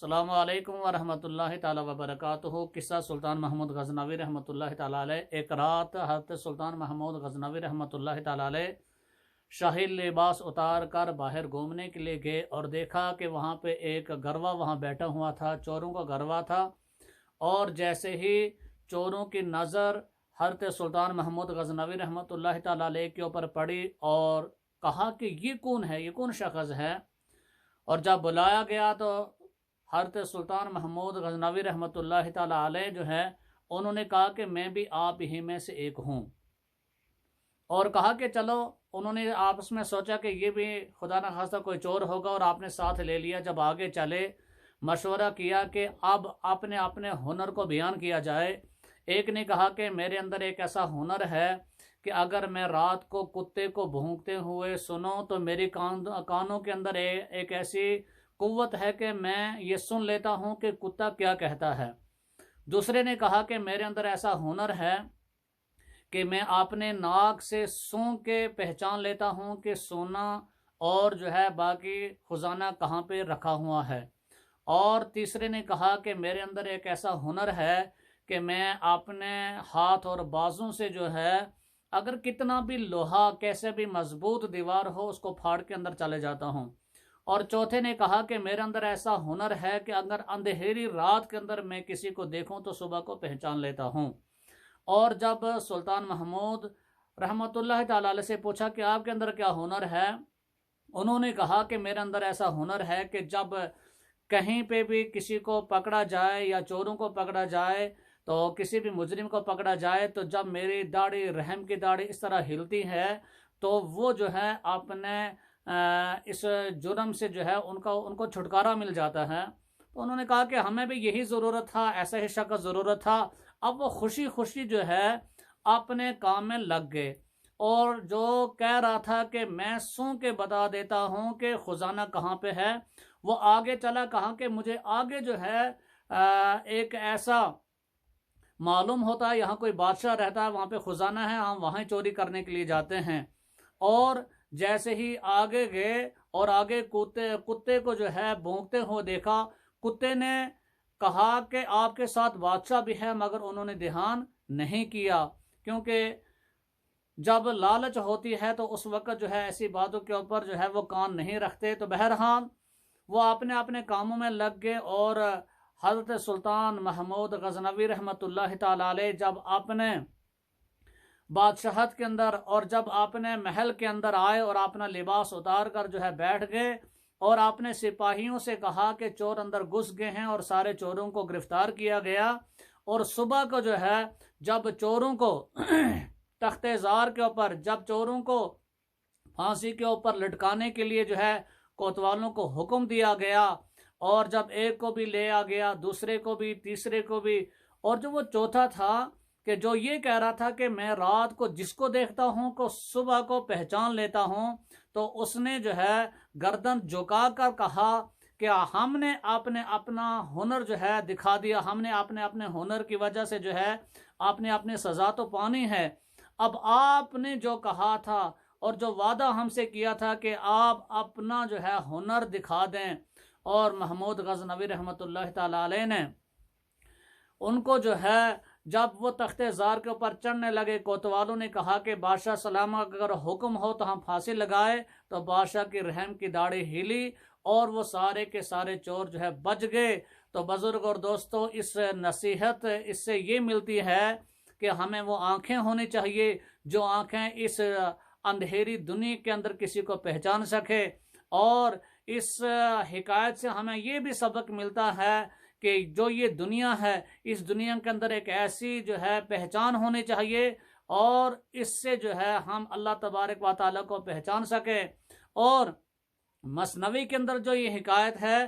अस्सलामु अलैकुम वरहमतुल्लाहि ताला वबरकातुहू। किस्सा सुल्तान महमूद गजनवी रहमतुल्लाहि ताला अलैह। एक रात हज़रत सुल्तान महमूद गजनवी रहमतुल्लाहि ताला अलैह शाही लिबास उतार कर बाहर घूमने के लिए गए और देखा कि वहाँ पे एक गरवा वहाँ बैठा हुआ था, चोरों का गरवा था। और जैसे ही चोरों की नज़र हज़रत सुल्तान महमूद गजनवी रहमतुल्लाहि ताला अलैह के ऊपर पड़ी और कहा कि ये कौन है, ये कौन शख्स है। और जब बुलाया गया तो हज़रत सुल्तान महमूद गजनवी रहमतुल्लाहि ताला अलैह जो है उन्होंने कहा कि मैं भी आप ही में से एक हूँ। और कहा कि चलो, उन्होंने आपस में सोचा कि ये भी खुदा न खास्ता कोई चोर होगा और आपने साथ ले लिया। जब आगे चले मशवरा किया कि अब अपने अपने हुनर को बयान किया जाए। एक ने कहा कि मेरे अंदर एक ऐसा हुनर है कि अगर मैं रात को कुत्ते को भौंकते हुए सुनो तो मेरी कानों के अंदर एक ऐसी कुव्वत है कि मैं ये सुन लेता हूँ कि कुत्ता क्या कहता है। दूसरे ने कहा कि मेरे अंदर ऐसा हुनर है कि मैं अपने नाक से सूंघ के पहचान लेता हूँ कि सोना और जो है बाकी खजाना कहाँ पे रखा हुआ है। और तीसरे ने कहा कि मेरे अंदर एक ऐसा हुनर है कि मैं अपने हाथ और बाजों से जो है अगर कितना भी लोहा कैसे भी मजबूत दीवार हो उसको फाड़ के अंदर चले जाता हूँ। और चौथे ने कहा कि मेरे अंदर ऐसा हुनर है कि अगर अंधेरी रात के अंदर मैं किसी को देखूं तो सुबह को पहचान लेता हूँ। और जब सुल्तान महमूद रहमतुल्लाह ताला अलैह से पूछा कि आपके अंदर क्या हुनर है, उन्होंने कहा कि मेरे अंदर ऐसा हुनर है कि जब कहीं पे भी किसी को पकड़ा जाए या चोरों को पकड़ा जाए तो किसी भी मुजरिम को पकड़ा जाए तो जब मेरी दाढ़ी रहम की दाढ़ी इस तरह हिलती है तो वो जो है अपने इस जुर्म से जो है उनको छुटकारा मिल जाता है। तो उन्होंने कहा कि हमें भी यही ज़रूरत था, ऐसा ही शख्स ज़रूरत था। अब वो खुशी खुशी जो है अपने काम में लग गए। और जो कह रहा था कि मैं सूं के बता देता हूँ कि खजाना कहाँ पे है, वो आगे चला। कहा कि मुझे आगे जो है एक ऐसा मालूम होता है यहाँ कोई बादशाह रहता है, वहाँ पे खजाना है, हम वहाँ चोरी करने के लिए जाते हैं। और जैसे ही आगे गए और आगे कुत्ते को जो है भौंकते हुए देखा। कुत्ते ने कहा कि आपके साथ बादशाह भी है, मगर उन्होंने ध्यान नहीं किया क्योंकि जब लालच होती है तो उस वक्त जो है ऐसी बातों के ऊपर जो है वो कान नहीं रखते। तो बहरहाल वो अपने अपने कामों में लग गए। और हज़रत सुल्तान महमूद गजनवी रहमतुल्लाह ताला अलैह जब अपने बादशाहत के अंदर और जब अपने महल के अंदर आए और अपना लिबास उतार कर जो है बैठ गए और अपने सिपाहियों से कहा कि चोर अंदर घुस गए हैं और सारे चोरों को गिरफ्तार किया गया। और सुबह को जो है जब चोरों को तख्ते-जार के ऊपर, जब चोरों को फांसी के ऊपर लटकाने के लिए जो है कोतवालों को हुक्म दिया गया और जब एक को भी ले आ गया, दूसरे को भी, तीसरे को भी, और जो वो चौथा था कि जो ये कह रहा था कि मैं रात को जिसको देखता हूँ को सुबह को पहचान लेता हूँ, तो उसने जो है गर्दन झुका कर कहा कि हमने आपने अपना हुनर जो है दिखा दिया, हमने अपने अपने हुनर की वजह से जो है आपने अपने सज़ा तो पानी है। अब आपने जो कहा था और जो वादा हमसे किया था कि आप अपना जो है हुनर दिखा दें। और महमूद गजनवी रहमतुल्लाह ताला अलैह ने उनको जो है जब वो तख्ते जार के ऊपर चढ़ने लगे, कोतवालों ने कहा कि बादशाह सलाम अगर हुक्म हो तो हम फांसी लगाए। तो बादशाह की रहम की दाढ़ी हिली और वो सारे के सारे चोर जो है बच गए। तो बुजुर्ग और दोस्तों, इस नसीहत इससे ये मिलती है कि हमें वो आंखें होनी चाहिए जो आंखें इस अंधेरी दुनिया के अंदर किसी को पहचान सके। और इस हिकायत से हमें ये भी सबक मिलता है कि जो ये दुनिया है, इस दुनिया के अंदर एक ऐसी जो है पहचान होनी चाहिए और इससे जो है हम अल्लाह तबारक व तआला को पहचान सके। और मसनवी के अंदर जो ये हिकायत है